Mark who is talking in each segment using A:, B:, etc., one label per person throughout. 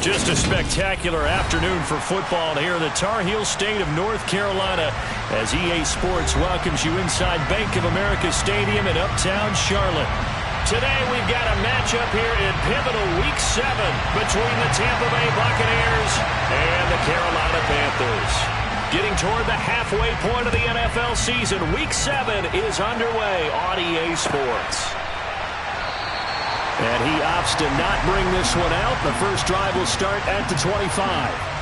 A: Just a spectacular afternoon for football here in the Tar Heel state of North Carolina as EA Sports welcomes you inside Bank of America Stadium in uptown Charlotte. Today we've got a matchup here in pivotal Week 7 between the Tampa Bay Buccaneers and the Carolina Panthers. Getting toward the halfway point of the NFL season, Week 7 is underway on EA Sports. And he opts to not bring this one out. The first drive will start at the 25.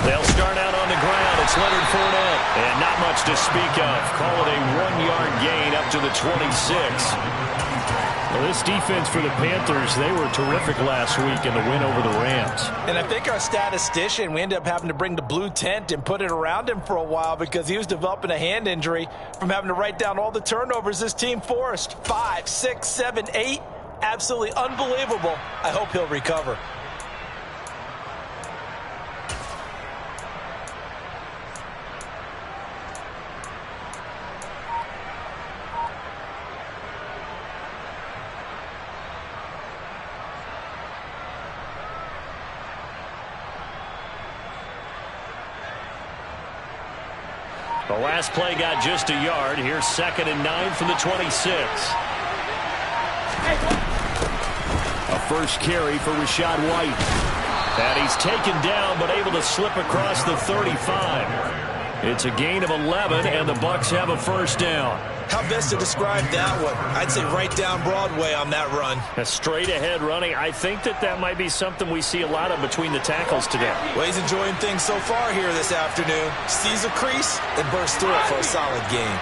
A: They'll start out on the ground. It's Leonard Fournette. And not much to speak of. Call it a 1-yard gain up to the 26. Well, this defense for the Panthers, they were terrific last week in the win over the Rams.
B: And I think our statistician, we ended up having to bring the blue tent and put it around him for a while because he was developing a hand injury from having to write down all the turnovers this team forced. 5, 6, 7, 8. Absolutely unbelievable. I hope he'll recover.
A: The last play got just a yard. Here's 2nd and 9 from the 26. A first carry for Rachaad White. And he's taken down but able to slip across the 35. It's a gain of 11 and the Bucs have a first down.
B: How best to describe that one? I'd say right down Broadway on that run.
A: A straight ahead running. I think that might be something we see a lot of between the tackles today.
B: Well, he's enjoying things so far here this afternoon. Sees a crease and bursts through it for a solid gain.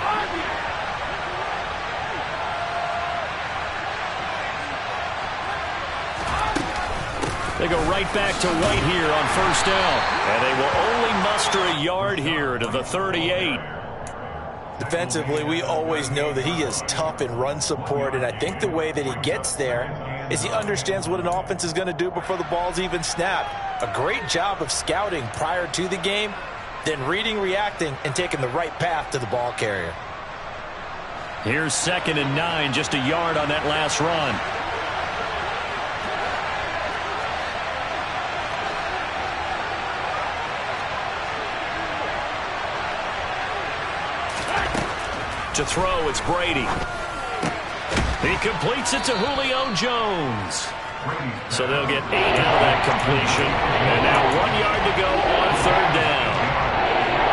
A: They go right back to White here on first down. And they will only muster a yard here to the 38.
B: Defensively, we always know that he is tough in run support, and I think the way that he gets there is he understands what an offense is going to do before the ball's even snapped. A great job of scouting prior to the game, then reading, reacting, and taking the right path to the ball carrier.
A: Here's 2nd and 9, just a yard on that last run. To throw, it's Brady. He completes it to Julio Jones. So they'll get 8 out of that completion. And now 1 yard to go on 3rd down.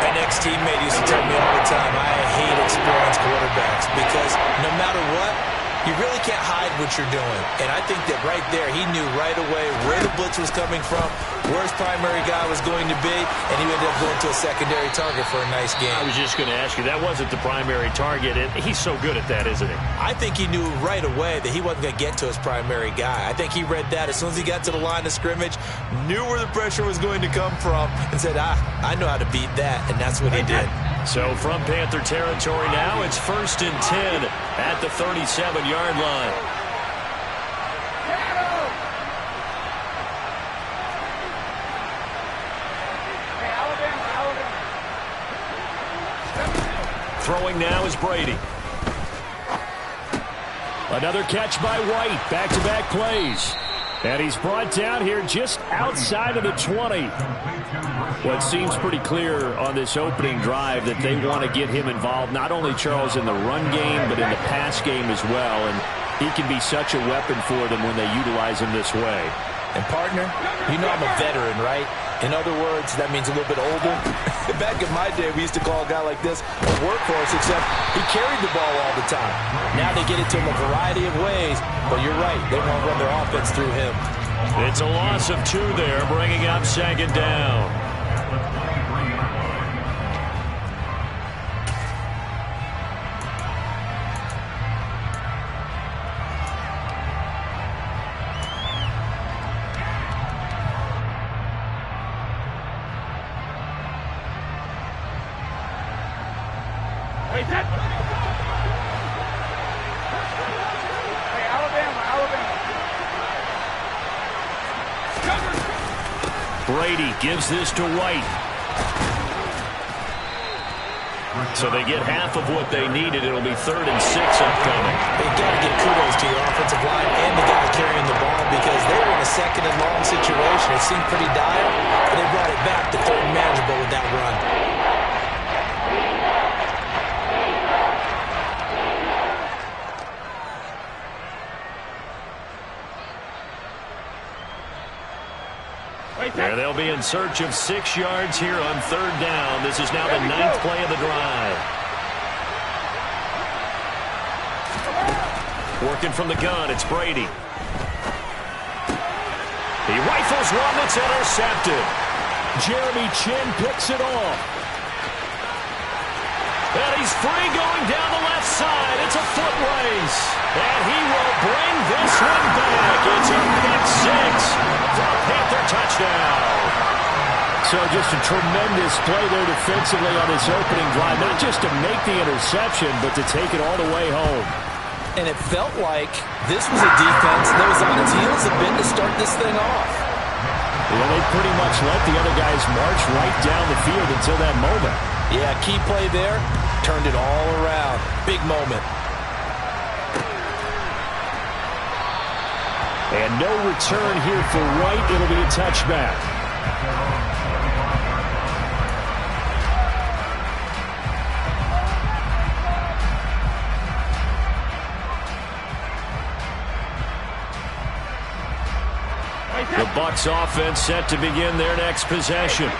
B: An ex-teammate used to tell me all the time, I hate experienced quarterbacks because no matter what, you really can't hide what you're doing. And I think that right there, he knew right away where the blitz was coming from, where his primary guy was going to be, and he ended up going to a secondary target for a nice game.
A: I was just going to ask you, that wasn't the primary target. He's so good at that, isn't he?
B: I think he knew right away that he wasn't going to get to his primary guy. I think he read that as soon as he got to the line of scrimmage, knew where the pressure was going to come from, and said, I know how to beat that, and that's what he did.
A: So from Panther territory now, it's 1st and 10 at the 37-yard line. Throwing now is Brady. Another catch by White. Back-to-back plays. And he's brought down here just outside of the 20. Well, it seems pretty clear on this opening drive that they want to get him involved, not only, Charles, in the run game, but in the pass game as well. And he can be such a weapon for them when they utilize him this way.
B: And, partner, you know I'm a veteran, right? In other words, that means a little bit older. Back in my day, we used to call a guy like this a workhorse, except he carried the ball all the time. Now they get it to him a variety of ways, but you're right, they won't run their offense through him.
A: It's a loss of 2 there, bringing up 2nd down. Brady gives this to White. So they get half of what they needed. It'll be 3rd and 6 upcoming.
B: They've got to give kudos to your offensive line and the guy carrying the ball because they were in a 2nd and long situation. It seemed pretty dire, but they brought it back to 3rd and manageable with that run.
A: There they'll be in search of 6 yards here on 3rd down. This is now the 9th play of the drive. Working from the gun, it's Brady. He rifles one that's intercepted. Jeremy Chin picks it off. And he's free going down the left side. It's a foot race. And he will bring this one back. It's a pick 6 for a Panther touchdown. So just a tremendous play there defensively on this opening drive. Not just to make the interception, but to take it all the way home.
B: And it felt like this was a defense that was on its heels a bit to start this thing off.
A: Yeah, they pretty much let the other guys march right down the field until that moment.
B: Yeah, key play there. Turned it all around. Big moment.
A: And no return here for White. It'll be a touchback. The Bucs offense set to begin their next possession.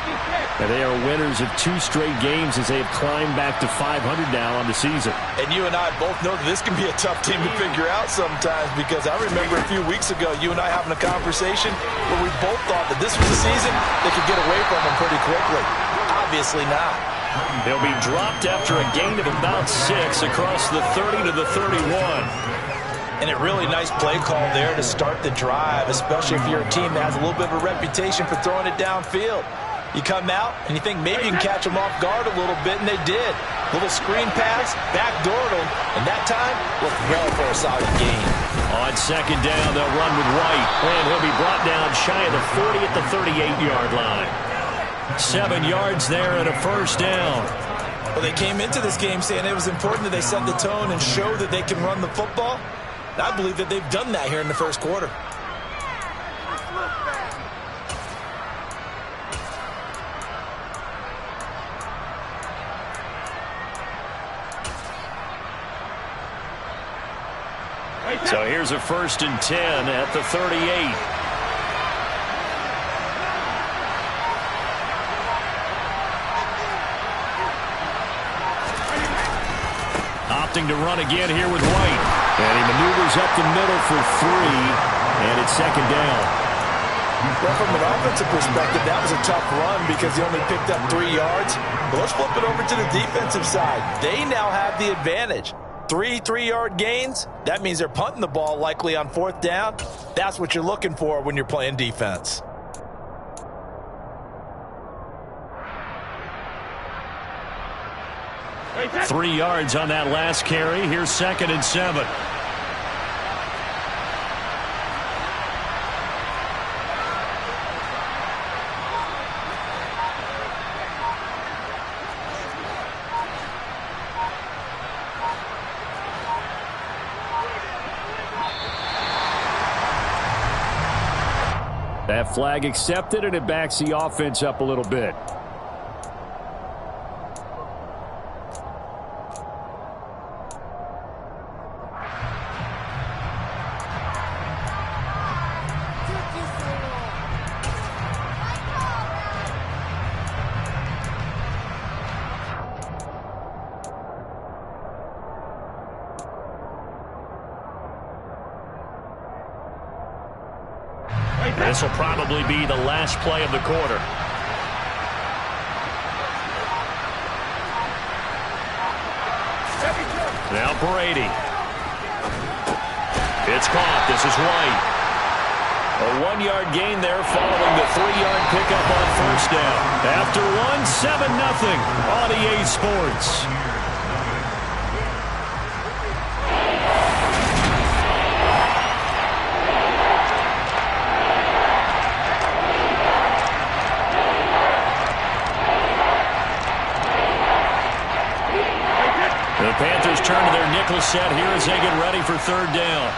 A: And they are winners of 2 straight games as they have climbed back to 500 now on the season.
B: And you and I both know that this can be a tough team to figure out sometimes because I remember a few weeks ago you and I having a conversation where we both thought that this was a season they could get away from them pretty quickly. Obviously not.
A: They'll be dropped after a gain of about 6 across the 30 to the 31.
B: And a really nice play call there to start the drive, especially if you're a team that has a little bit of a reputation for throwing it downfield. You come out, and you think maybe you can catch them off guard a little bit, and they did. Little screen pass, backdoored them, and that time looked well for a solid gain.
A: On 2nd down, they'll run with White, and he'll be brought down shy of the 40 at the 38-yard line. 7 yards there and a 1st down.
B: Well, they came into this game saying it was important that they set the tone and show that they can run the football. And I believe that they've done that here in the 1st quarter.
A: So here's a 1st and 10 at the 38. Opting to run again here with White. And he maneuvers up the middle for 3. And it's 2nd down.
B: Well, from an offensive perspective, that was a tough run because he only picked up 3 yards. But let's flip it over to the defensive side. They now have the advantage. 3 3-yard gains, that means they're punting the ball likely on 4th down. That's what you're looking for when you're playing defense.
A: Three yards on that last carry. Here's 2nd and 7. That flag accepted, and it backs the offense up a little bit. This will probably be the last play of the quarter. Now Brady. It's caught. This is White. A 1-yard gain there following the 3-yard pickup on 1st down. After one, 7-0 on EA Sports. Mechanical set here as they get ready for third down.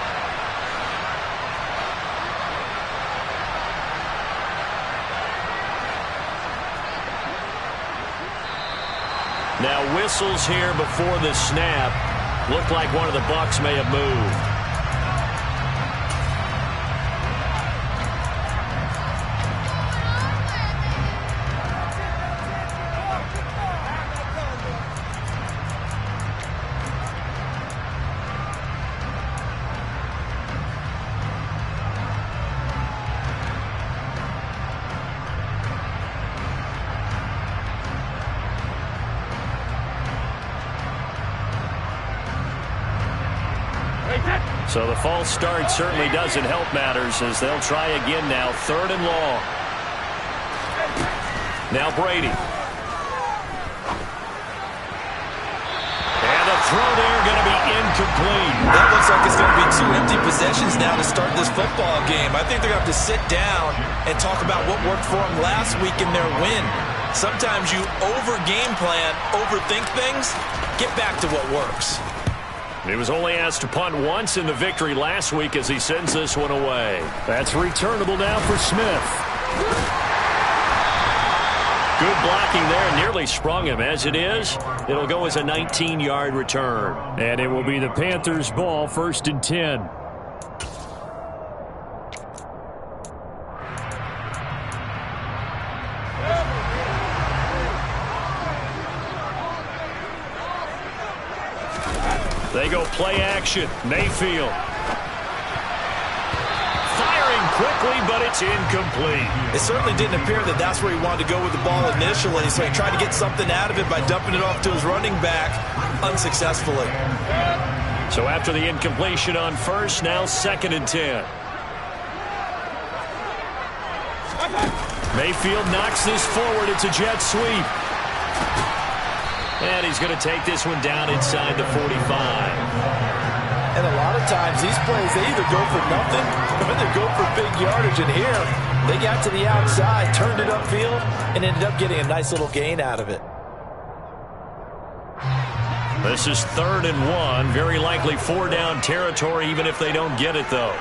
A: Now whistles here before the snap. Looked like one of the Bucs may have moved. So the false start certainly doesn't help matters as they'll try again now. Third and long. Now Brady. And the throw there going to be incomplete.
B: That looks like it's going to be 2 empty possessions now to start this football game. I think they're going to have to sit down and talk about what worked for them last week in their win. Sometimes you over-game plan, overthink things, get back to what works.
A: He was only asked to punt once in the victory last week as he sends this one away. That's returnable now for Smith. Good blocking there, nearly sprung him. As it is, it'll go as a 19-yard return. And it will be the Panthers' ball, 1st and 10. They go play action. Mayfield. Firing quickly, but it's incomplete.
B: It certainly didn't appear that that's where he wanted to go with the ball initially, so he tried to get something out of it by dumping it off to his running back unsuccessfully.
A: So after the incompletion on first, now 2nd and 10. Mayfield knocks this forward. It's a jet sweep. And he's going to take this one down inside the 45.
B: And a lot of times these plays, they either go for nothing or they go for big yardage. And here, they got to the outside, turned it upfield, and ended up getting a nice little gain out of it.
A: This is 3rd and 1. Very likely 4-down territory, even if they don't get it, though.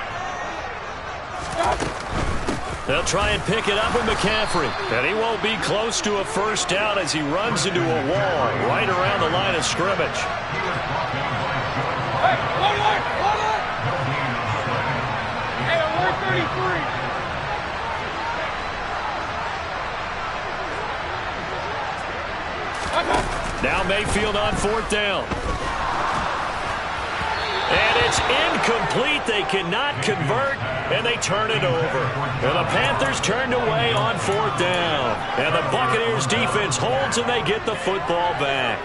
A: They'll try and pick it up with McCaffrey. And he won't be close to a first down as he runs into a wall right around the line of scrimmage.
C: Hey, hold on. Hey, alert 33.
A: Now Mayfield on 4th down. And it's incomplete. They cannot convert, and they turn it over. And the Panthers turned away on 4th down. And the Buccaneers defense holds, and they get the football back.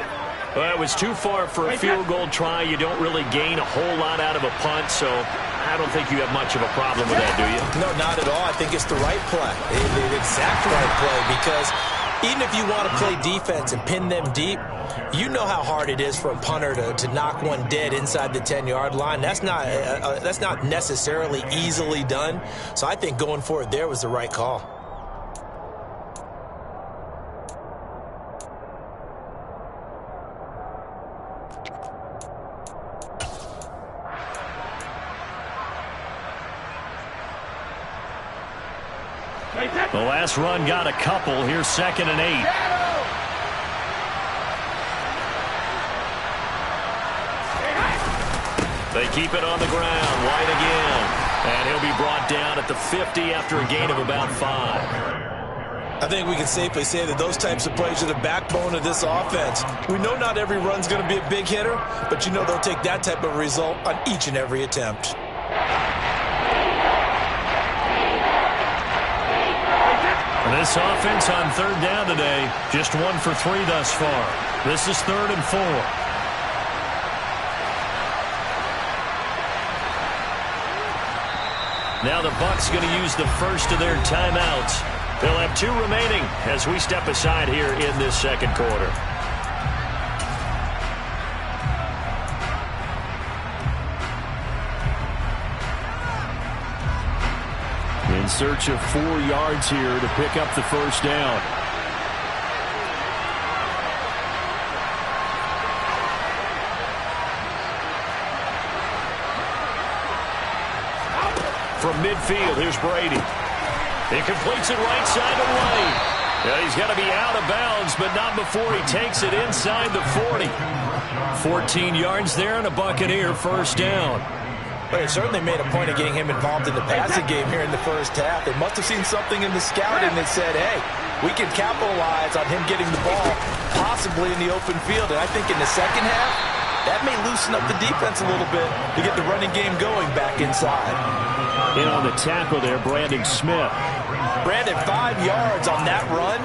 A: Well, it was too far for a field goal try. You don't really gain a whole lot out of a punt, so I don't think you have much of a problem with that, do you?
B: No, not at all. I think it's the right play, the exact right play, because even if you want to play defense and pin them deep, you know how hard it is for a punter to knock one dead inside the 10-yard line. That's not necessarily easily done. So I think going for it there was the right call.
A: The last run got a couple. Here's 2nd and 8. They keep it on the ground. White again. And he'll be brought down at the 50 after a gain of about 5.
B: I think we can safely say that those types of plays are the backbone of this offense. We know not every run's going to be a big hitter, but you know they'll take that type of result on each and every attempt.
A: This offense on 3rd down today, just 1 for 3 thus far. This is 3rd and 4. Now the Bucs going to use the first of their timeouts. They'll have 2 remaining as we step aside here in this 2nd quarter. In search of 4 yards here to pick up the first down. from midfield. Here's Brady. He completes it right side to White. Yeah, he's got to be out of bounds, but not before he takes it inside the 40. 14 yards there and a Buccaneer first down.
B: But they certainly made a point of getting him involved in the passing game here in the first half. They must have seen something in the scouting that said, hey, we can capitalize on him getting the ball possibly in the open field. And I think in the second half, that may loosen up the defense a little bit to get the running game going back inside.
A: In on the tackle there, Brandon Smith.
B: Brandon, 5 yards on that run.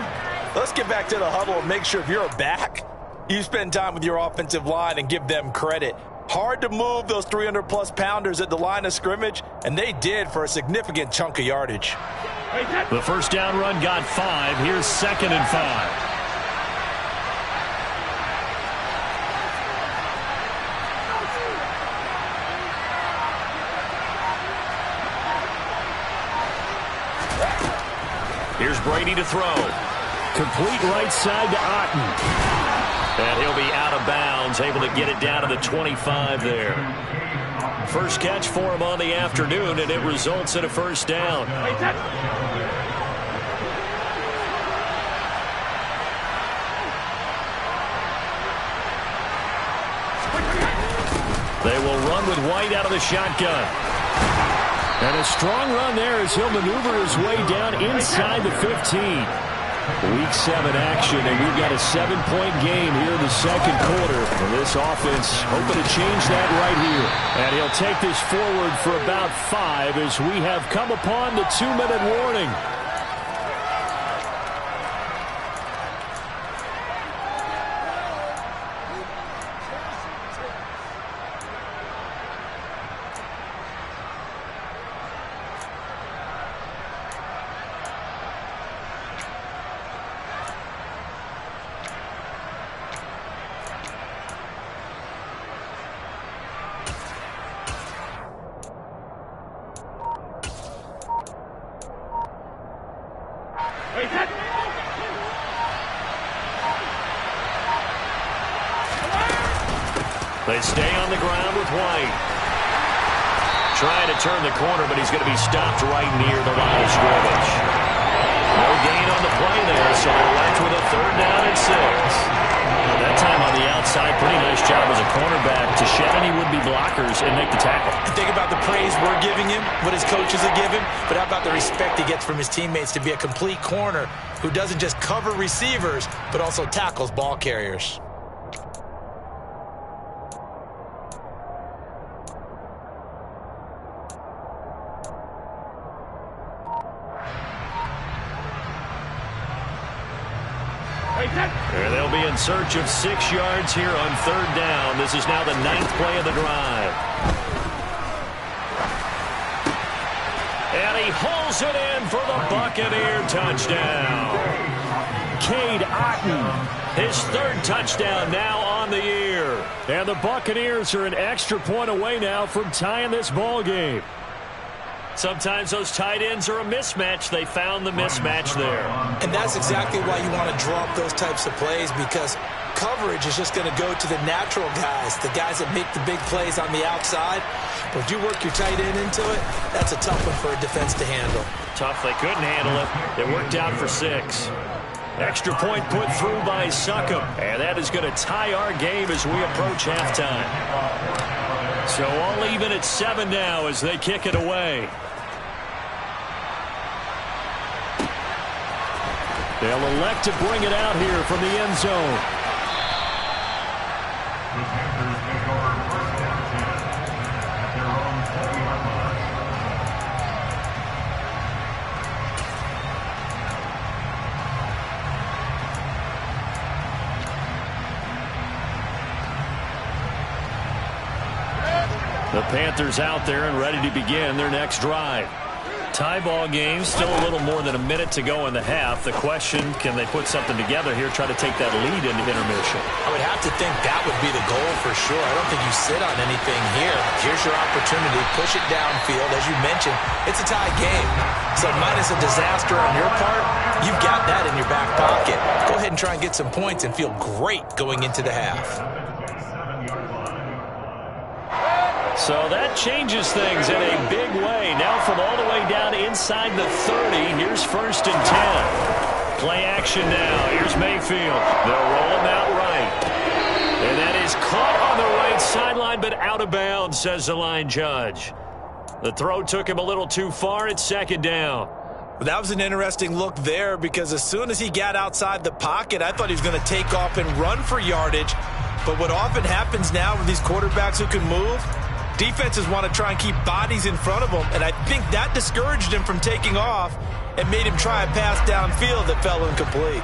B: Let's get back to the huddle and make sure if you're a back, you spend time with your offensive line and give them credit. Hard to move those 300-plus pounders at the line of scrimmage, and they did for a significant chunk of yardage.
A: The first down run got 5. Here's 2nd and 5. Here's Brady to throw. Complete right side to Otten. And he'll be out of bounds, able to get it down to the 25 there. First catch for him on the afternoon, and it results in a first down. They will run with White out of the shotgun. And a strong run there as he'll maneuver his way down inside the 15. Week 7 action, and we've got a 7-point game here in the second quarter. And this offense hoping to change that right here. And he'll take this forward for about 5 as we have come upon the 2-minute warning. They stay on the ground with White. Trying to turn the corner, but he's going to be stopped right near the line of scrimmage. No gain on the play there, so they're left with a 3rd down and 6. That time on the outside, pretty nice job as a cornerback to shed any would-be blockers and make the tackle.
B: Think about the praise we're giving him, what his coaches are giving, but how about the respect he gets from his teammates to be a complete corner who doesn't just cover receivers, but also tackles ball carriers.
A: And they'll be in search of 6 yards here on 3rd down. This is now the 9th play of the drive. And he hauls it in for the Buccaneer touchdown. Cade Otten, his 3rd touchdown now on the year. And the Buccaneers are an extra point away now from tying this ball game. Sometimes those tight ends are a mismatch. They found the mismatch there.
B: And that's exactly why you want to draw up those types of plays, because coverage is just going to go to the natural guys, the guys that make the big plays on the outside. But if you work your tight end into it, that's a tough one for a defense to handle.
A: Tough. They couldn't handle it. It worked out for 6. Extra point put through by Succop. And that is going to tie our game as we approach halftime. So all even at 7 now as they kick it away. They'll elect to bring it out here from the end zone. The Panthers out there and ready to begin their next drive. Tie ball game, still a little more than a minute to go in the half. The question, can they put something together here, try to take that lead into intermission?
B: I would have to think that would be the goal for sure. I don't think you sit on anything here. Here's your opportunity. Push it downfield. As you mentioned, it's a tie game. So minus a disaster on your part, you've got that in your back pocket. Go ahead and try and get some points and feel great going into the half.
A: So that changes things in a big way. Now from all the way down inside the 30, here's 1st and 10. Play action now. Here's Mayfield. They'll roll him out right. And that is caught on the right sideline, but out of bounds, says the line judge. The throw took him a little too far. It's 2nd down.
B: That was an interesting look there because as soon as he got outside the pocket, I thought he was going to take off and run for yardage. But what often happens now with these quarterbacks who can move, defenses want to try and keep bodies in front of them, and I think that discouraged him from taking off and made him try a pass downfield that fell incomplete.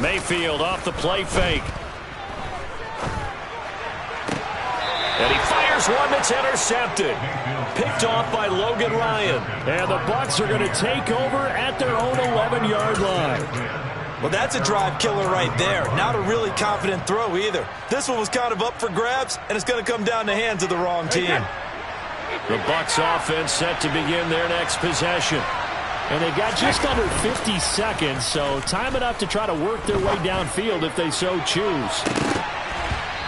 A: Mayfield off the play fake. And he fires one that's intercepted. Picked off by Logan Ryan. And the Bucs are going to take over at their own 11-yard line.
B: Well, that's a drive killer right there. Not a really confident throw either. This one was kind of up for grabs, and it's going to come down the hands of the wrong team.
A: The Bucs offense set to begin their next possession. And they've got just under 50 seconds, so time enough to try to work their way downfield if they so choose.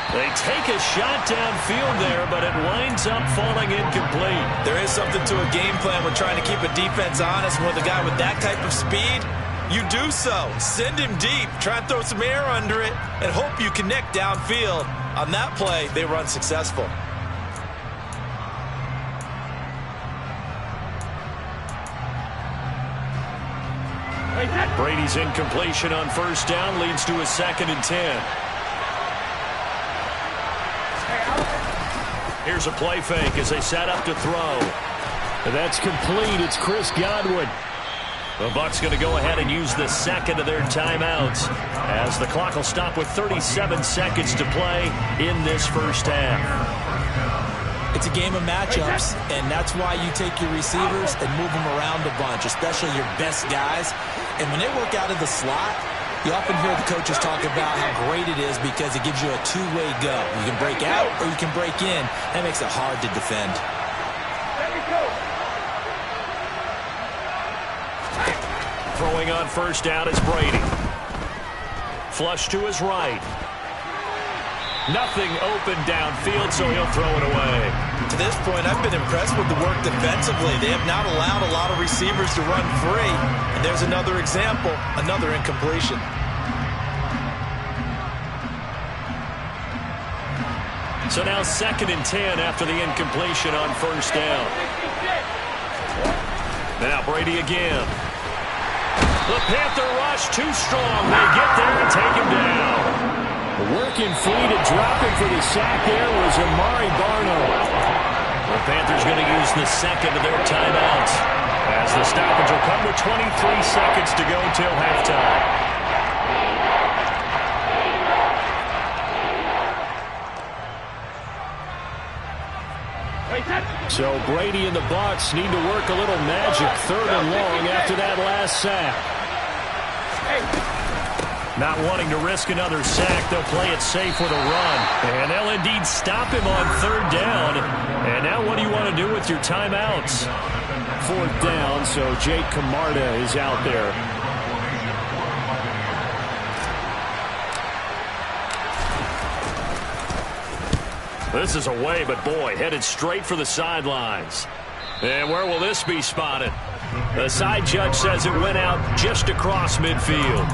A: They take a shot downfield there, but it winds up falling incomplete.
B: There is something to a game plan when trying to keep a defense honest. With a guy with that type of speed, you do so. Send him deep, try and throw some air under it, and hope you connect downfield. On that play, they run successful.
A: Brady's incompletion on 1st down leads to a 2nd and 10. Here's a play fake as they set up to throw. And that's complete. It's Chris Godwin. The Bucs going to go ahead and use the 2nd of their timeouts as the clock will stop with 37 seconds to play in this 1st half.
B: It's a game of matchups, and that's why you take your receivers and move them around a bunch, especially your best guys. And when they work out of the slot, you often hear the coaches talk about how great it is because it gives you a two-way go. You can break out or you can break in. That makes it hard to defend.
A: Throwing on 1st down is Brady. Flush to his right. Nothing open downfield, so he'll throw it away.
B: To this point, I've been impressed with the work defensively. They have not allowed a lot of receivers to run free. And there's another example, another incompletion.
A: So now 2nd and 10 after the incompletion on 1st down. Now Brady again. The Panther rush too strong. They get there and take him down. Working free to drop him for the sack there was Amari Barno. The Panthers going to use the 2nd of their timeouts as the stoppage will come with 23 seconds to go till halftime. So Brady and the Bucs need to work a little magic 3rd and long after that last sack. Not wanting to risk another sack, they'll play it safe with a run. And they'll indeed stop him on 3rd down. And now what do you want to do with your timeouts? 4th down, so Jake Camarda is out there. This is away, but boy, headed straight for the sidelines. And where will this be spotted? The side judge says it went out just across midfield.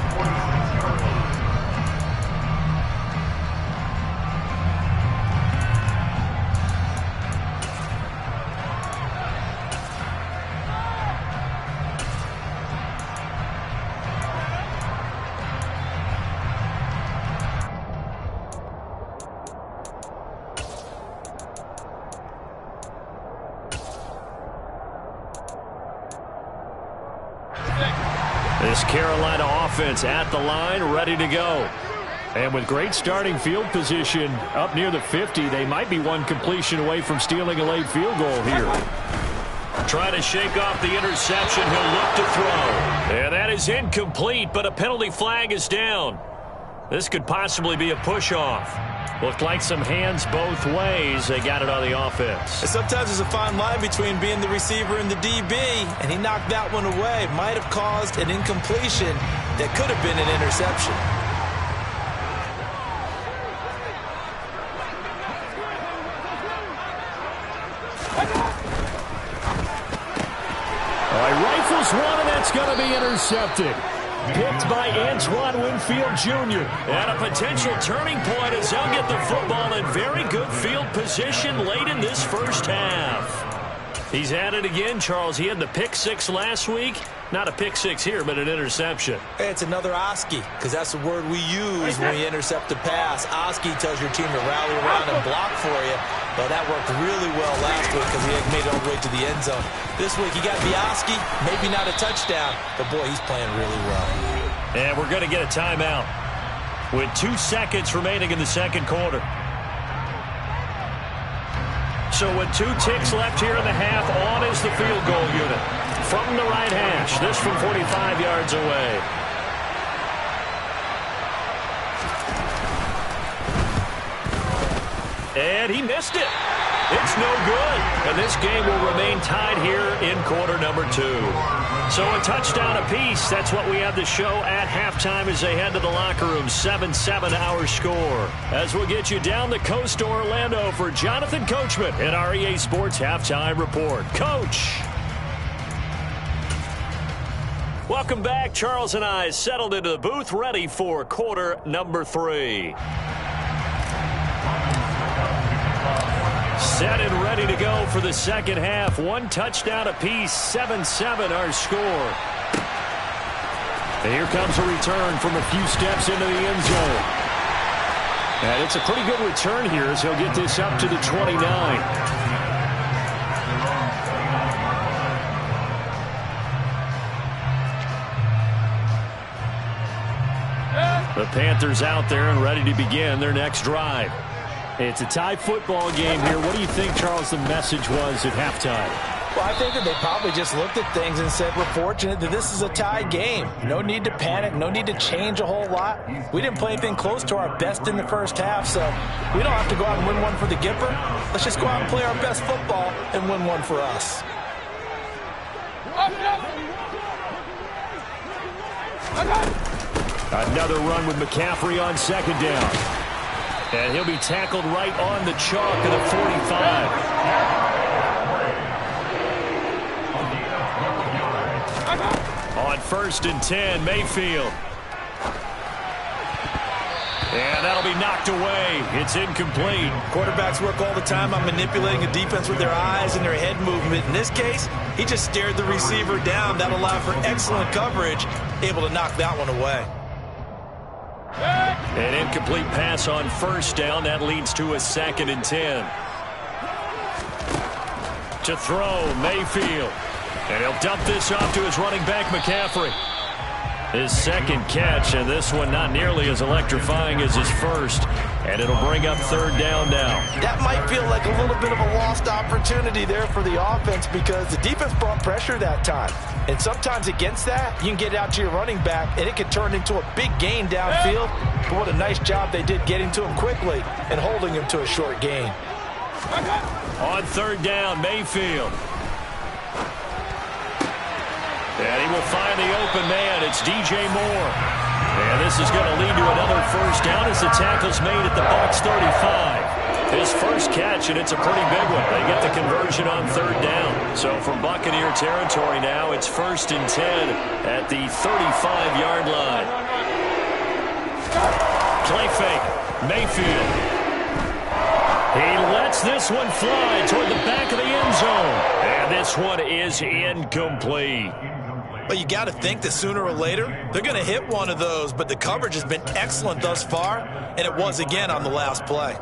A: This Carolina offense at the line, ready to go. And with great starting field position up near the 50, they might be one completion away from stealing a late field goal here. Trying to shake off the interception, he'll look to throw. And that is incomplete, but a penalty flag is down. This could possibly be a push-off. Looked like some hands both ways. They got it on the offense.
B: And sometimes there's a fine line between being the receiver and the DB, and he knocked that one away. Might have caused an incompletion that could have been an interception.
A: Tackles one, and that's going to be intercepted. Picked by Antoine Winfield Jr. And a potential turning point as they'll get the football in very good field position late in this first half. He's at it again, Charles. He had the pick six last week. Not a pick six here, but an interception.
B: Hey, it's another Oski, because that's the word we use when we intercept a pass. Oski tells your team to rally around and block for you. Well, that worked really well last week because he had made it all the way to the end zone. This week, he got the Oski, maybe not a touchdown, but boy, he's playing really well.
A: And we're going to get a timeout with 2 seconds remaining in the second quarter. So with 2 ticks left here in the half, on is the field goal unit. From the right hash, this from 45 yards away. And he missed it. It's no good. And this game will remain tied here in quarter number 2. So a touchdown apiece. That's what we have to show at halftime as they head to the locker room. 7-7 our score. As we'll get you down the coast to Orlando for Jonathan Coachman at our EA Sports Halftime Report. Coach. Welcome back. Charles and I settled into the booth ready for quarter number 3. Set and ready to go for the second half. 1 touchdown apiece. 7-7 our score. And here comes a return from a few steps into the end zone. And it's a pretty good return here as he'll get this up to the 29. The Panthers out there and ready to begin their next drive. It's a tie football game here. What do you think, Charles, the message was at halftime?
B: Well, I think that they probably just looked at things and said, we're fortunate that this is a tied game. No need to panic. No need to change a whole lot. We didn't play anything close to our best in the first half, so we don't have to go out and win one for the Gipper. Let's just go out and play our best football and win one for us.
A: Another run with McCaffrey on second down. And he'll be tackled right on the chalk of the 45. On 1st and 10, Mayfield. And that'll be knocked away. It's incomplete.
B: Quarterbacks work all the time on manipulating a defense with their eyes and their head movement. In this case, he just stared the receiver down. That allowed for excellent coverage, able to knock that one away.
A: An incomplete pass on 1st down. That leads to a 2nd and 10. To throw, Mayfield. And he'll dump this off to his running back, McCaffrey. His 2nd catch, and this one not nearly as electrifying as his first. And it'll bring up 3rd down now.
B: That might feel like a little bit of a lost opportunity there for the offense because the defense brought pressure that time. And sometimes against that, you can get out to your running back, and it can turn into a big gain downfield. But what a nice job they did getting to him quickly and holding him to a short gain.
A: On 3rd down, Mayfield. And he will find the open man. It's DJ Moore. And this is going to lead to another 1st down as the tackle's made at the Bucs 35. His first catch, and it's a pretty big one. They get the conversion on 3rd down. So from Buccaneer territory now, it's 1st and 10 at the 35-yard line. Play fake. Mayfield. He lets this one fly toward the back of the end zone. And this one is incomplete.
B: But you got to think that sooner or later, they're going to hit one of those. But the coverage has been excellent thus far, and it was again on the last play.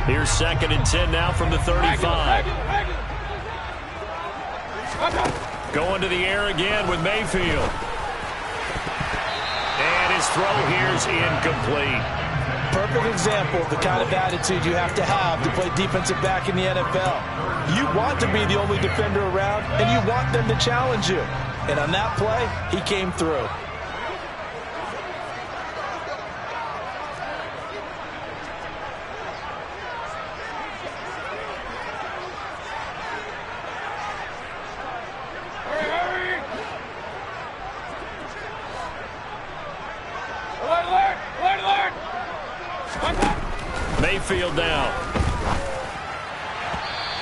A: Here's 2nd and 10 now from the 35. Going to the air again with Mayfield. And his throw here's incomplete.
B: Perfect example of the kind of attitude you have to play defensive back in the NFL. You want to be the only defender around, and you want them to challenge you. And on that play, he came through.
A: Mayfield down.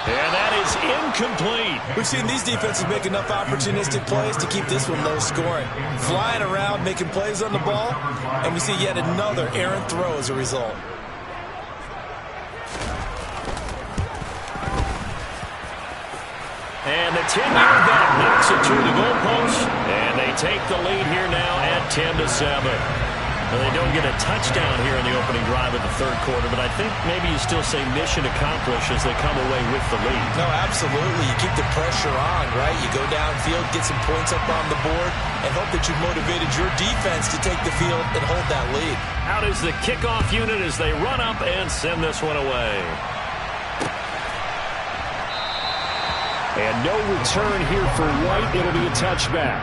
A: And that is incomplete.
B: We've seen these defenses make enough opportunistic plays to keep this one low scoring. Flying around, making plays on the ball, and we see yet another errant throw as a result.
A: And the 10-yard back knocks it to the goalpost. And they take the lead here now at 10-7. Well, they don't get a touchdown here in the opening drive of the third quarter, but I think maybe you still say mission accomplished as they come away with the lead.
B: No, absolutely. You keep the pressure on, right? You go downfield, get some points up on the board, and hope that you've motivated your defense to take the field and hold that lead.
A: Out is the kickoff unit as they run up and send this one away. And no return here for White. It'll be a touchback.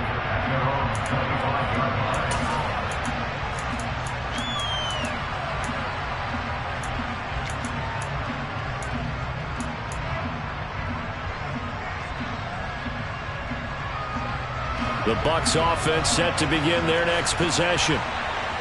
A: The Bucs offense set to begin their next possession.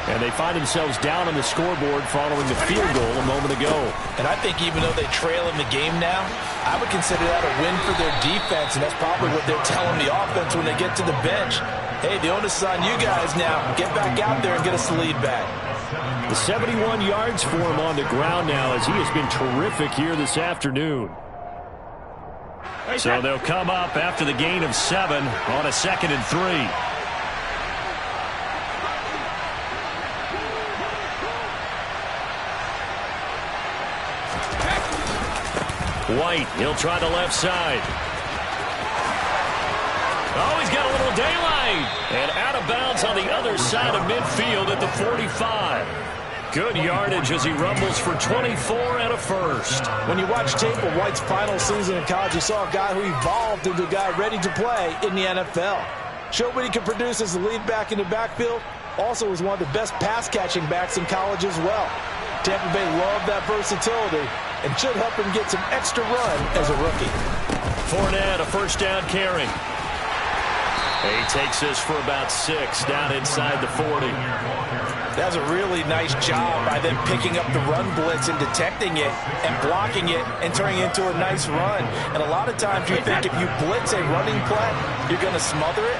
A: And they find themselves down on the scoreboard following the field goal a moment ago.
B: And I think even though they trail in the game now, I would consider that a win for their defense, and that's probably what they're telling the offense when they get to the bench. Hey, the onus is on you guys now. Get back out there and get us the lead back.
A: The 71 yards for him on the ground now as he has been terrific here this afternoon. So they'll come up after the gain of 7 on a 2nd and 3. White, he'll try the left side. Oh, he's got a little daylight. And out of bounds on the other side of midfield at the 45. Good yardage as he rumbles for 24 and a first.
B: When you watch tape of White's final season in college, you saw a guy who evolved into a guy ready to play in the NFL. Showed what he could produce as the lead back in the backfield. Also was one of the best pass-catching backs in college as well. Tampa Bay loved that versatility and should help him get some extra run as a rookie.
A: Fournette, a first down carry. He takes this for about 6 down inside the 40.
B: That was a really nice job by them picking up the run blitz and detecting it and blocking it and turning it into a nice run. And a lot of times you think if you blitz a running play, you're going to smother it.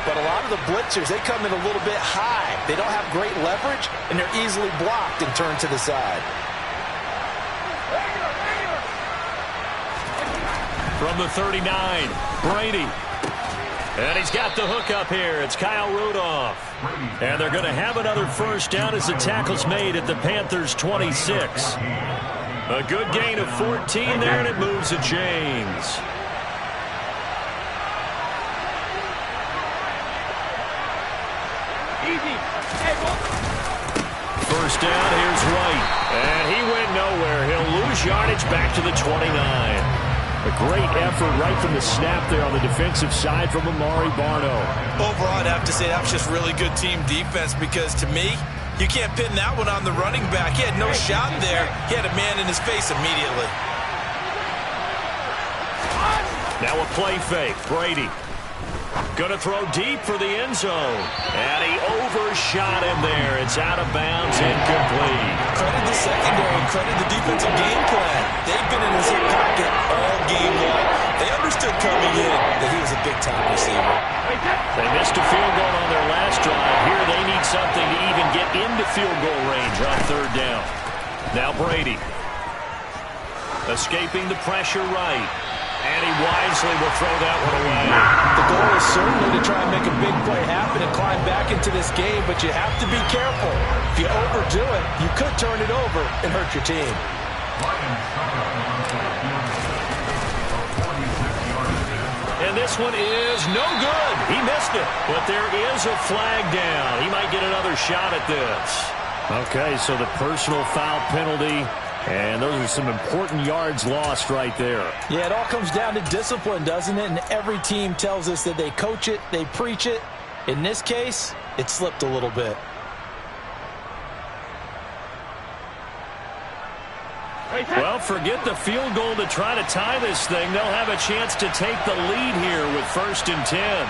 B: But a lot of the blitzers, they come in a little bit high. They don't have great leverage, and they're easily blocked and turned to the side.
A: From the 39, Brady. And he's got the hook up here. It's Kyle Rudolph. And they're going to have another first down as the tackle's made at the Panthers' 26. A good gain of 14 there, and it moves the chains. First down, here's White. And he went nowhere. He'll lose yardage back to the 29. A great effort right from the snap there on the defensive side from Amari Barno.
B: Overall, I'd have to say that was just really good team defense because, to me, you can't pin that one on the running back. He had no shot there. He had a man in his face immediately.
A: Now a play fake. Brady going to throw deep for the end zone. And he overshot him there. It's out of bounds, incomplete.
B: Credit the secondary and credit the defensive game plan. They've been in his hip pocket all game long. They understood coming in that he was a big-time receiver.
A: They missed a field goal on their last drive. Here they need something to even get into field goal range on third down. Now Brady. Escaping the pressure right. And he wisely will throw that one away.
B: The goal is certainly to try and make a big play happen and climb back into this game, but you have to be careful. If you overdo it, you could turn it over and hurt your team.
A: And this one is no good. He missed it, but there is a flag down. He might get another shot at this. Okay, so the personal foul penalty. And those are some important yards lost right there.
B: Yeah, it all comes down to discipline, doesn't it? And every team tells us that they coach it, they preach it. In this case, it slipped a little bit.
A: Well, forget the field goal to try to tie this thing. They'll have a chance to take the lead here with 1st and 10.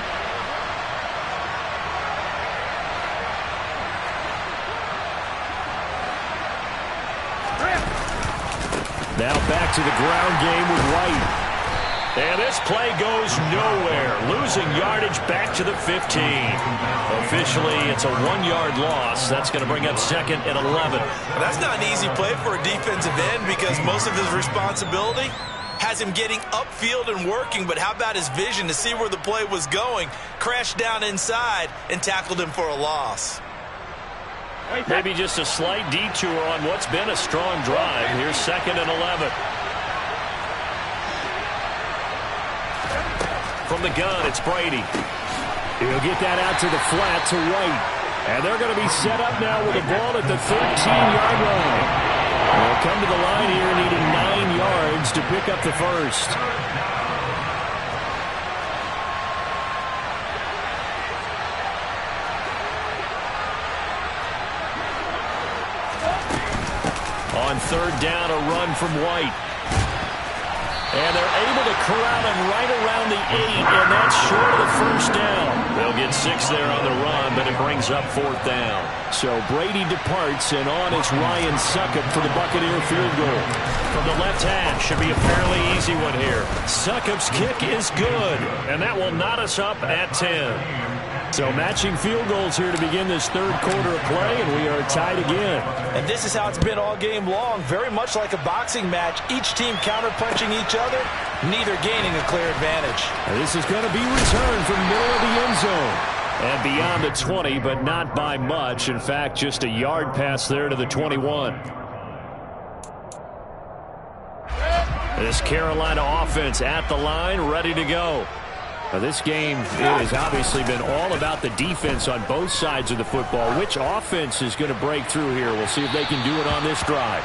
A: Now back to the ground game with White. And this play goes nowhere. Losing yardage back to the 15. Officially, it's a 1-yard loss. That's going to bring up 2nd and 11.
B: Well, that's not an easy play for a defensive end because most of his responsibility has him getting upfield and working. But how about his vision to see where the play was going? Crashed down inside and tackled him for a loss.
A: Maybe just a slight detour on what's been a strong drive. Here's 2nd and 11. From the gun, it's Brady. He'll get that out to the flat to White. And they're going to be set up now with the ball at the 13-yard line. They'll come to the line here needing 9 yards to pick up the first. On 3rd down, a run from White. And they're able to corral him right around the 8, and that's short of the first down. They'll get 6 there on the run, but it brings up 4th down. So Brady departs, and on it's Ryan Succop for the Buccaneer field goal. From the left hash, should be a fairly easy one here. Succop's kick is good, and that will knot us up at 10. So matching field goals here to begin this 3rd quarter of play, and we are tied again.
B: And this is how it's been all game long, very much like a boxing match. Each team counter-punching each other, neither gaining a clear advantage.
A: And this is going to be returned from middle of the end zone. And beyond the 20, but not by much. In fact, just a yard pass there to the 21. This Carolina offense at the line, ready to go. Now, this game has obviously been all about the defense on both sides of the football. Which offense is going to break through here? We'll see if they can do it on this drive.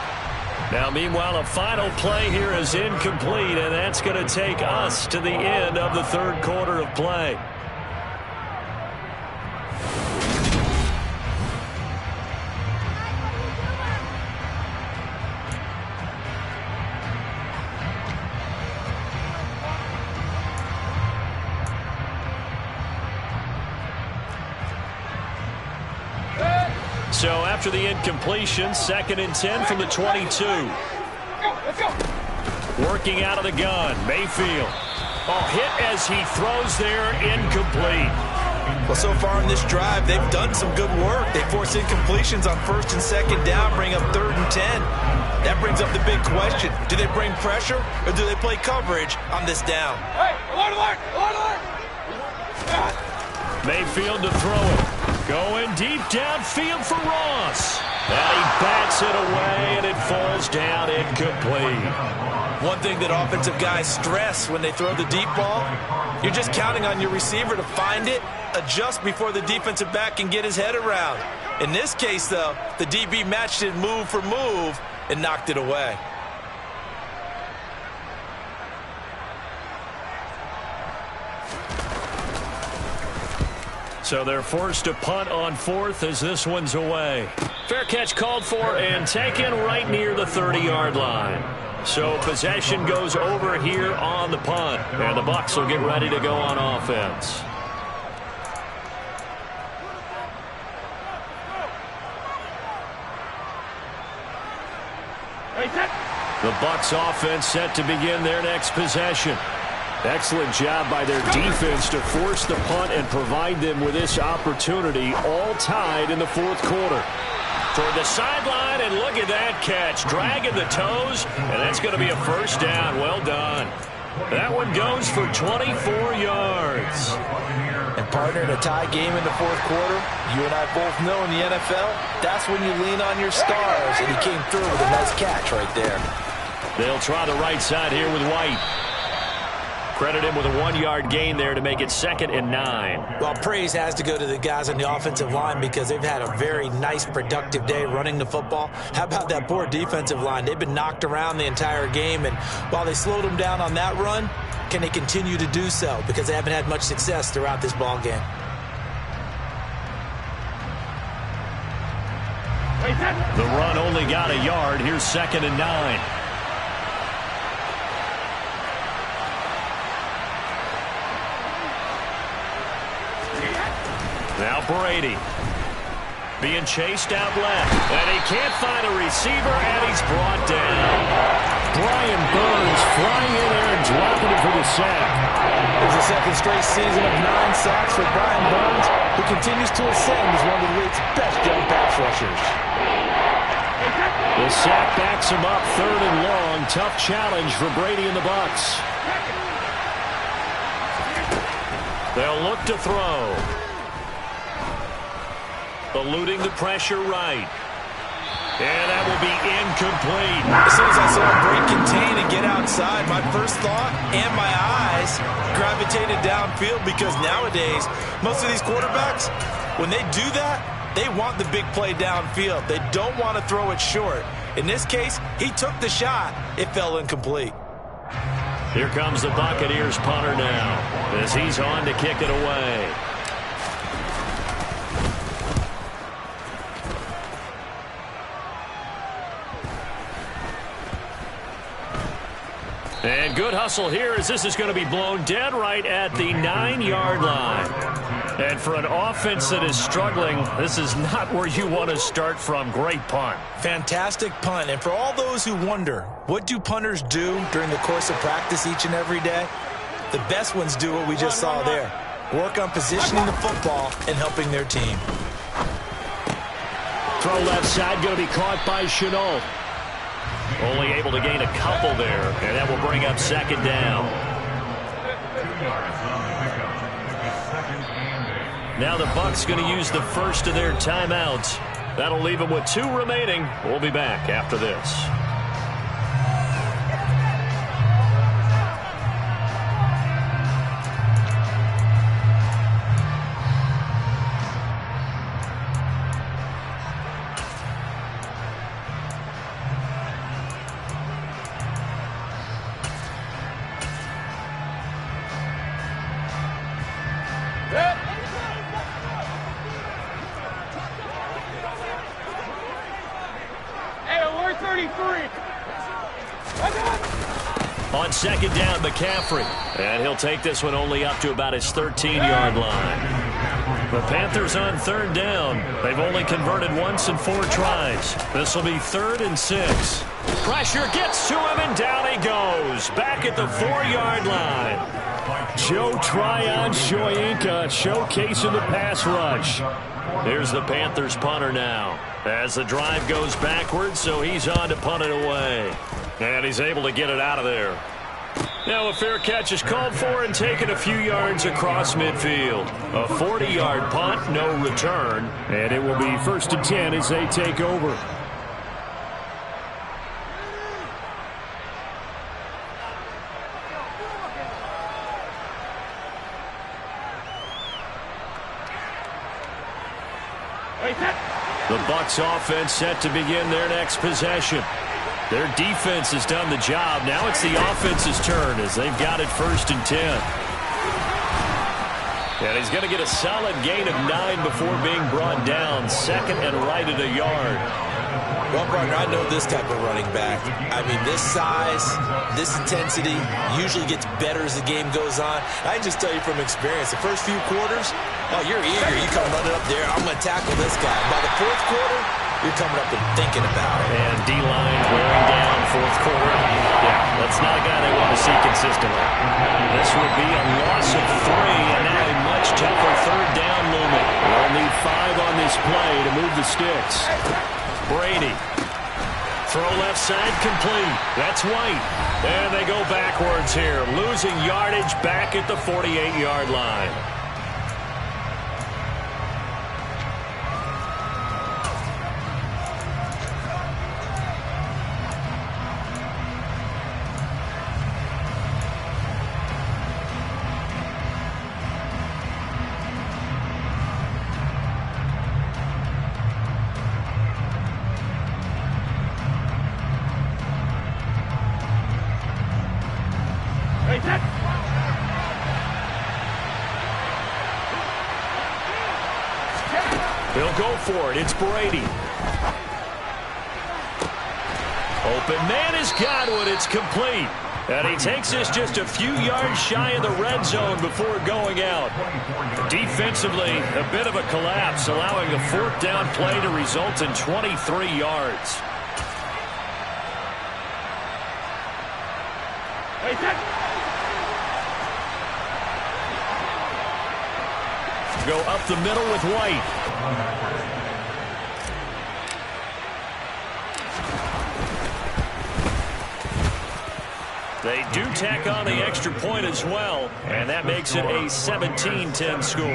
A: Now, meanwhile, a final play here is incomplete, and that's going to take us to the end of the 3rd quarter of play. So after the incompletion, 2nd and 10 from the 22.
C: Let's go.
A: Working out of the gun, Mayfield. Oh, hit as he throws there, incomplete.
B: Well, so far in this drive, they've done some good work. They force incompletions on 1st and 2nd down, bring up 3rd and 10. That brings up the big question. Do they bring pressure or do they play coverage on this down?
C: Hey, alert!
A: Mayfield to throw it. Going deep downfield for Ross. And he bats it away, and it falls down incomplete.
B: One thing that offensive guys stress when they throw the deep ball, you're just counting on your receiver to find it, adjust before the defensive back can get his head around. In this case, though, the DB matched it move for move and knocked it away.
A: So they're forced to punt on 4th as this one's away. Fair catch called for and taken right near the 30-yard line. So possession goes over here on the punt, and the Bucs will get ready to go on offense. The Bucs offense set to begin their next possession. Excellent job by their defense to force the punt and provide them with this opportunity, all tied in the 4th quarter. Toward the sideline, and look at that catch. Dragging the toes, and that's going to be a 1st down. Well done. That one goes for 24 yards.
B: And partner, in a tie game in the 4th quarter, you and I both know in the NFL, that's when you lean on your stars, and he came through with a nice catch right there.
A: They'll try the right side here with White. Credit him with a 1-yard gain there to make it 2nd and 9.
B: Well, praise has to go to the guys on the offensive line because they've had a very nice, productive day running the football. How about that poor defensive line? They've been knocked around the entire game, and while they slowed them down on that run, can they continue to do so? Because they haven't had much success throughout this ball game.
A: The run only got a yard. Here's 2nd and 9. Now Brady being chased out left, and he can't find a receiver, and he's brought down. Brian Burns flying in there and dropping it for the sack.
B: It's the second straight season of 9 sacks for Brian Burns, who continues to ascend as one of the league's best young pass rushers.
A: The sack backs him up, 3rd and long. Tough challenge for Brady and the Bucs. They'll look to throw. Eluding the pressure right. And that will be incomplete.
B: As soon as I saw him break contain and get outside, my first thought and my eyes gravitated downfield, because nowadays, most of these quarterbacks, when they do that, they want the big play downfield. They don't want to throw it short. In this case, he took the shot. It fell incomplete.
A: Here comes the Buccaneers punter now, as he's on to kick it away. And good hustle here, as this is going to be blown dead right at the 9-yard line. And for an offense that is struggling, this is not where you want to start from. Great punt.
B: Fantastic punt. And for all those who wonder, what do punters do during the course of practice each and every day? The best ones do what we just saw there. Work on positioning the football and helping their team.
A: Throw left side, going to be caught by Chenault. Only able to gain a couple there, and that will bring up 2nd down. Now the Bucs going to use the first of their timeouts. That'll leave them with 2 remaining. We'll be back after this. On 2nd down, McCaffrey. And he'll take this one only up to about his 13-yard line. The Panthers on 3rd down. They've only converted once in 4 tries. This will be 3rd and 6. Pressure gets to him, and down he goes. Back at the 4-yard line. Joe Tryon-Shoyinka showcasing the pass rush. Here's the Panthers punter now, as the drive goes backwards, so he's on to punt it away. And he's able to get it out of there. Now a fair catch is called for and taken a few yards across midfield. A 40-yard punt, no return. And it will be 1st and 10 as they take over. The Bucs offense set to begin their next possession. Their defense has done the job. Now it's the offense's turn, as they've got it 1st and 10. And he's going to get a solid gain of 9 before being brought down. 2nd and right at a yard.
B: Well, partner, I know this type of running back. I mean, this size, this intensity usually gets better as the game goes on. I can just tell you from experience, the first few quarters, oh, you're eager. You come running up there, I'm going to tackle this guy. By the 4th quarter, you're coming up and thinking about it.
A: And D-line wearing down 4th quarter. Yeah, that's not a guy they want to see consistently. This would be a loss of 3, and now a much tougher 3rd down movement. They'll need 5 on this play to move the sticks. Brady. Throw left side complete. That's White. And they go backwards here, losing yardage back at the 48-yard line. He'll go for it. It's Brady. Open man is Godwin. It's complete. And he takes this just a few yards shy of the red zone before going out. Defensively, a bit of a collapse, allowing a 4th down play to result in 23 yards. Go up the middle with White. They do tack on the extra point as well, and that makes it a 17-10 score.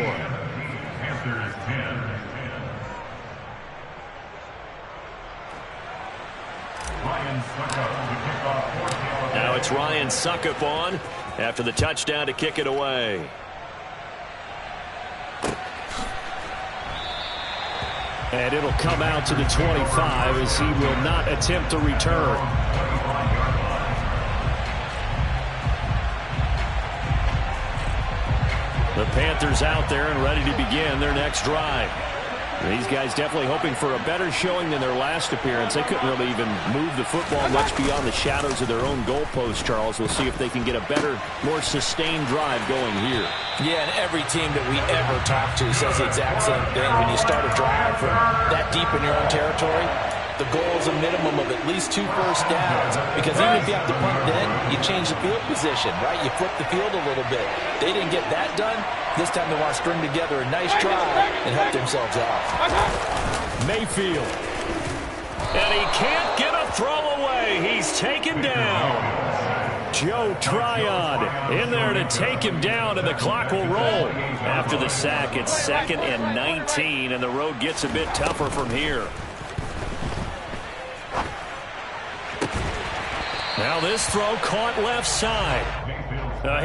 A: Now it's Ryan Suckup on after the touchdown to kick it away. And it'll come out to the 25 as he will not attempt to return. The Panthers out there and ready to begin their next drive. These guys definitely hoping for a better showing than their last appearance. They couldn't really even move the football much beyond the shadows of their own goalpost, Charles. We'll see if they can get a better, more sustained drive going here.
B: Yeah, and every team that we ever talk to says the exact same thing. When you start a drive from that deep in your own territory, the goal is a minimum of at least 2 first downs. Because even if you have to punt then, you change the field position, right? You flip the field a little bit. They didn't get that done. This time they want to string together a nice drive and help themselves out.
A: Mayfield. And he can't get a throw away. He's taken down. Joe Tryon in there to take him down, and the clock will roll. After the sack, it's 2nd and 19, and the road gets a bit tougher from here. Now this throw caught left side.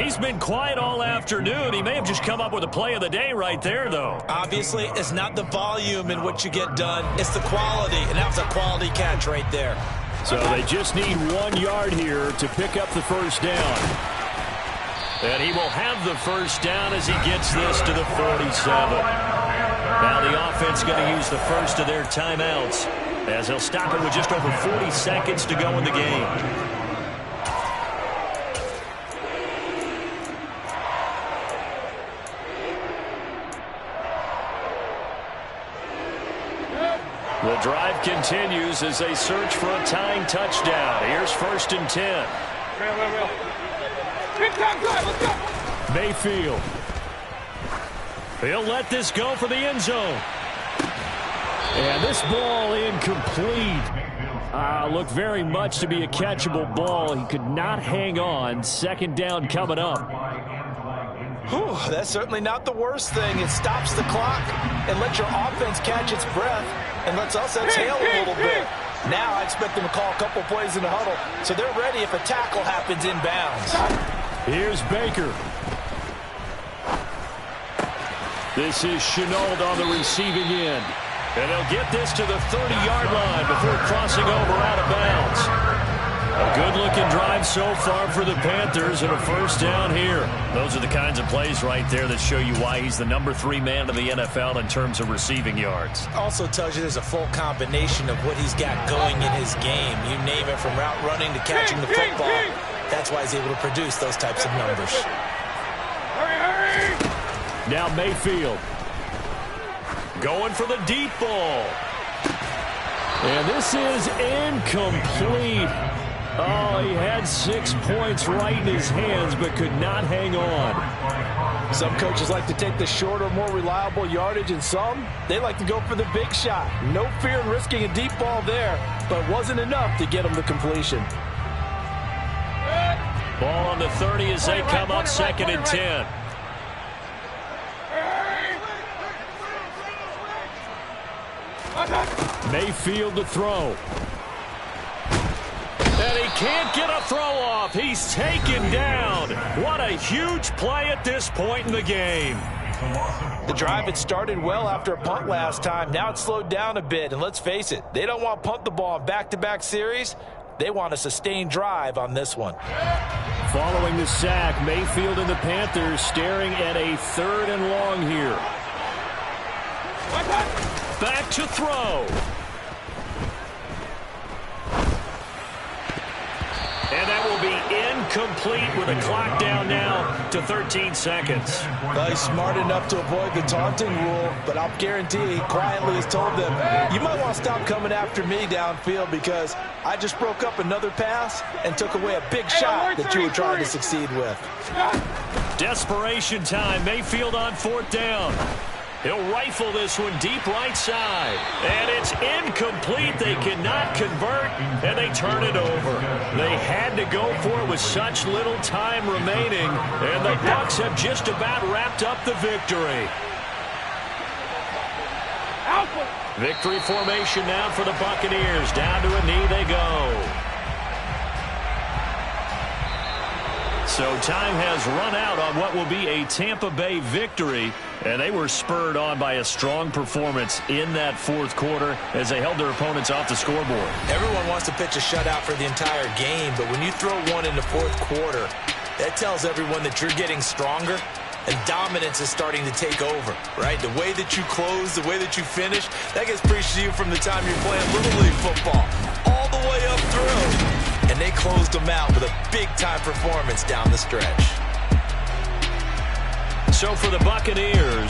A: He's been quiet all afternoon. He may have just come up with a play of the day right there, though.
B: Obviously, it's not the volume in which you get done. It's the quality, and that was a quality catch right there.
A: So they just need 1 yard here to pick up the first down. And he will have the first down as he gets this to the 47. Now the offense going to use the first of their timeouts as they'll stop it with just over 40 seconds to go in the game. The drive continues as they search for a tying touchdown. Here's 1st and 10. Mayfield. He'll let this go for the end zone. And this ball incomplete. Looked very much to be a catchable ball. He could not hang on. 2nd down coming up.
B: Whew, that's certainly not the worst thing. It stops the clock and lets your offense catch its breath and lets us exhale a little bit. Now I expect them to call a couple plays in the huddle so they're ready if a tackle happens inbounds.
A: Here's Baker. This is Chenault on the receiving end. And they'll get this to the 30-yard line before crossing over out of bounds. A good-looking drive so far for the Panthers and a first down here. Those are the kinds of plays right there that show you why he's the number 3 man in the NFL in terms of receiving yards.
B: Also tells you there's a full combination of what he's got going in his game. You name it, from route running to catching the football. That's why he's able to produce those types of numbers.
A: Now Mayfield. Going for the deep ball. And this is incomplete. Oh, he had 6 points right in his hands, but could not hang on.
B: Some coaches like to take the shorter, more reliable yardage, and some, they like to go for the big shot. No fear in risking a deep ball there, but wasn't enough to get him the completion.
A: Ball on the 30 as they come up 2nd and 10. Mayfield to throw. And he can't get a throw off. He's taken down. What a huge play at this point in the game.
B: The drive had started well after a punt last time. Now it's slowed down a bit. And let's face it, they don't want to punt the ball in back-to-back series. They want a sustained drive on this one.
A: Following the sack, Mayfield and the Panthers staring at a 3rd and long here. Back to throw. And that will be incomplete with a clock down now to 13 seconds.
B: Well, he's smart enough to avoid the taunting rule, but I'll guarantee he quietly has told them, you might want to stop coming after me downfield because I just broke up another pass and took away a big shot that you were trying to succeed with.
A: Desperation time. Mayfield on 4th down. He'll rifle this one deep right side. And it's incomplete. They cannot convert, and they turn it over. They had to go for it with such little time remaining, and the Bucs have just about wrapped up the victory. Victory formation now for the Buccaneers. Down to a knee they go. So time has run out on what will be a Tampa Bay victory, and they were spurred on by a strong performance in that 4th quarter as they held their opponents off the scoreboard.
B: Everyone wants to pitch a shutout for the entire game, but when you throw one in the 4th quarter, that tells everyone that you're getting stronger and dominance is starting to take over, right? The way that you close, the way that you finish, that gets preached to you from the time you're playing Little League football all the way up through. And they closed them out with a big-time performance down the stretch.
A: So for the Buccaneers,